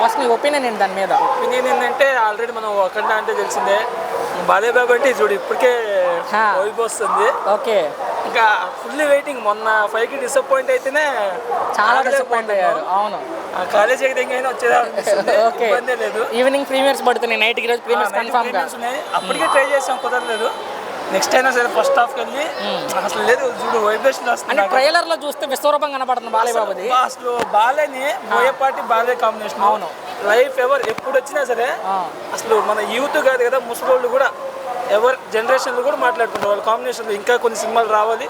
First నీ opinion ఏంటి దాని మీద? ఒపీనియన్ ఏంటంటే ఆల్రెడీ మనం అఖండ అంటే తెలిసిందే, బాలయ్య బాబు అంటే చూడు ఇప్పటికే వైపు వస్తుంది. ఓకే, ఇంకా ఫుల్లీ వెయిటింగ్. మొన్న 5కి డిసప్పాయింట్ అయితేనే చాలా డిసప్పాయింట్ అయ్యారు. అవును, కాలేజ్ ఎక్కడికైనా వచ్చేదా ఓకే. ఇబ్బంది లేదు. ఈవినింగ్ ప్రీమియర్స్ పడుతున్నాయి, నైట్కి రోజు ప్రీమియర్స్ కన్ఫర్మ్ గా ఉన్నాయి. అప్పటికే ట్రై చేసాం, కుదరలేదు. నెక్స్ట్ అయినా సరే ఫస్ట్ హాఫ్కి వెళ్ళి అసలు లేదు చూడు వైబ్రేషన్ అంటే వస్తుంది. ట్రైలర్ లో చూస్తే విశ్వరూపం కనపడుతుంది బాలయ్య బాబుది. అసలు బాలేని బోయపాటి బాలయ్య కాంబినేషన్. అవును, లైఫ్ ఎవర్ ఎప్పుడు వచ్చినా సరే అసలు మన యూత్ కాదు కదా, ముసలోళ్ళు కూడా ఎవరు జనరేషన్లు కూడా మాట్లాడుకుంటారు వాళ్ళ కాంబినేషన్లో. ఇంకా కొన్ని సినిమాలు రావాలి,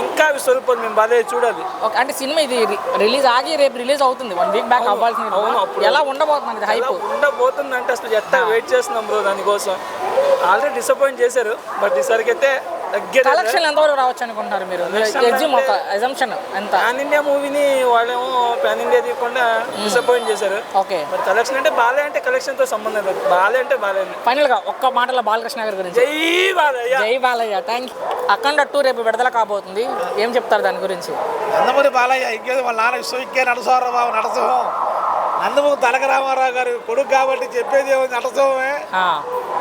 ఇంకా విశ్వరూపాలు మేము బాలయ్య చూడాలి. అంటే సినిమా ఇది రిలీజ్ ఆగి రేపు రిలీజ్ అవుతుంది, 1 వీక్ బ్యాక్ అవ్వాల్సింది. అవును, అప్పుడు ఎలా ఉండబోతుంది హైప్? ఉండబోతుంది అంటే అసలు ఎంత వెయిట్ చేస్తున్నాం బ్రో దానికోసం. ఆల్రెడీ డిసప్పాయింట్ చేశారు, బట్ ఈసారికి అయితే కలెక్షన్ ఎంతవరకు రావచ్చు అనుకుంటున్నారు మీరు? అజంప్షన్ ఎంత? పాన్ ఇండియా మూవీని వాళ్ళేమో పాన్ ఇండియా తీయకుండా డిసప్పాయింట్ చేశారు. ఓకే, మరి కలెక్షన్ అంటే బాలయ్య అంటే కలెక్షన్ తో సంబంధం లేదు, బాలయ్య అంటే బాలయ్య. ఫైనల్ గా ఒక్క మాటలో బాలకృష్ణ గారి గురించి. జై బాలయ్య. జై బాలయ్య. Thank you. అఖండ 2 రేపు విడుదల కాబోతుంది, ఏం చెప్తారు దాని గురించి? నందమూరి బాలయ్య ఇంకేది వాళ్ళ నాన్న విశ్వవిఖ్యాత నటసారావు నటసింహం, నందమూరి తారక రామారావు గారు కొడుకు కాబట్టి చెప్పేది ఏముంది, నటసింహమే.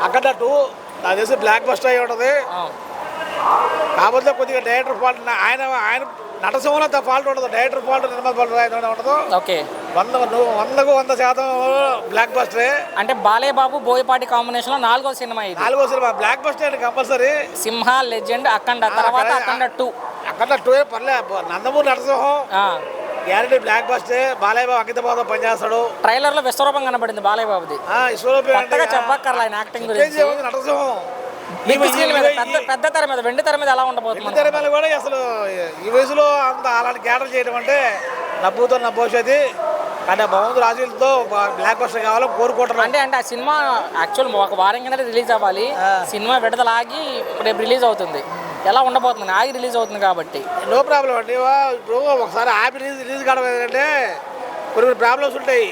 అఖండ 2 నాకు తెలిసి బ్లాక్ బస్టర్ అయి ఉంటుంది. కాకపోతే కొద్దిగా డైరెక్టర్ ఫాల్ట్, ఆయన నటసింహంలో అంత ఫాల్ట్ ఉండదు, డైరెక్టర్ ఫాల్ట్, నిర్మాత ఫాల్ట్ ఉండదు. ఓకే, 100% బ్లాక్ బస్టరే. అంటే బాలయ్య బాబు బోయపాటి కాంబినేషన్ లో 4వ సినిమా ఇది. 4వ సినిమా బ్లాక్ బస్టర్ అండి కంపల్సరీ. సింహ లెజెండ్ అఖండ తర్వాత అఖండ 2. అఖండ 2 పర్లేదు. Nandamuri Natasimham guarantee blockbuster. Balayya Babu అంకితభావంతో పనిచేస్తాడు. ట్రైలర్ లో విశ్వరూపం కనబడింది బాలయ్య బాబుది. చెప్పక్కర్లా ఆయన యాక్టింగ్ గురించి. నటసింహం పెద్ద తెర మీద, వెండి తెర మీద ఎలా ఉండబోతుంది? తెర మీద కూడా అసలు ఈ వయసులో అంత అలాంటి క్యాటర్ చేయడం అంటే నవ్వుతో నవ్వోసేది. అంటే భగవంతుడు రాజులతో బ్లాక్ బస్టర్ కావాలని కోరుకుంటున్నాం. అంటే ఆ సినిమా యాక్చువల్ ఒక వారం కింద రిలీజ్ అవ్వాలి, సినిమా విడుదల ఆగి రేపు రిలీజ్ అవుతుంది. ఎలా ఉండబోతుంది? ఆగి రిలీజ్ అవుతుంది కాబట్టి నో ప్రాబ్లం అండి. ఇప్పుడు ఒకసారి ఆపి రిలీజ్ కావడం ఏంటంటే కొన్ని ప్రాబ్లమ్స్ ఉంటాయి,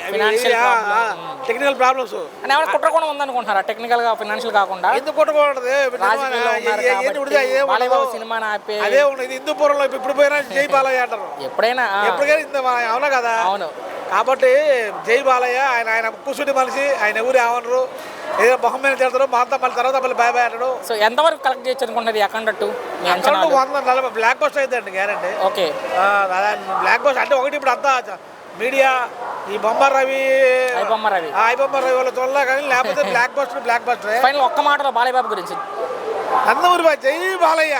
టెక్నికల్ ప్రాబ్లమ్స్. అని ఏమైనా కుట్రకోణం ఉందనుకుంటున్నారా? టెక్నికల్ గా, ఫైనాన్షియల్ కాకుండా ఎందుకు కుట్రకూడదు? సినిమా అదే ఉండదు. హిందూపురంలో ఇప్పుడు పోయినా జై బాలయ్య అంటారు, ఎప్పుడైనా అవునా కదా? అవును. కాబట్టి జై బాలయ్య. ఆయన కూర్చుని మనిషి, ఆయన ఎవరు ఏమన్నారు, ఏదో మొహం మీద తిడతారు, మాతో మళ్ళీ తర్వాత మళ్ళీ బాయ్ బాయ్ అంటాడు. సో ఎంతవరకు కలెక్ట్ చేయొచ్చు అనుకుంటున్నారు అఖండ 2? 140 బ్లాక్ బస్టర్ అవుతుందండి గ్యారెంటీ. ఓకే, బ్లాక్ బస్టర్ అంటే ఒకటి ఇప్పుడు అంతా మీడియా ఈ బొమ్మ రవి వాళ్ళ చూడలే కానీ, లేకపోతే బ్లాక్ బస్టర్. ఫైనల్ ఒక్క మాటలో బాలయ్య బాబు గురించి. నందమూరి జై బాలయ్య.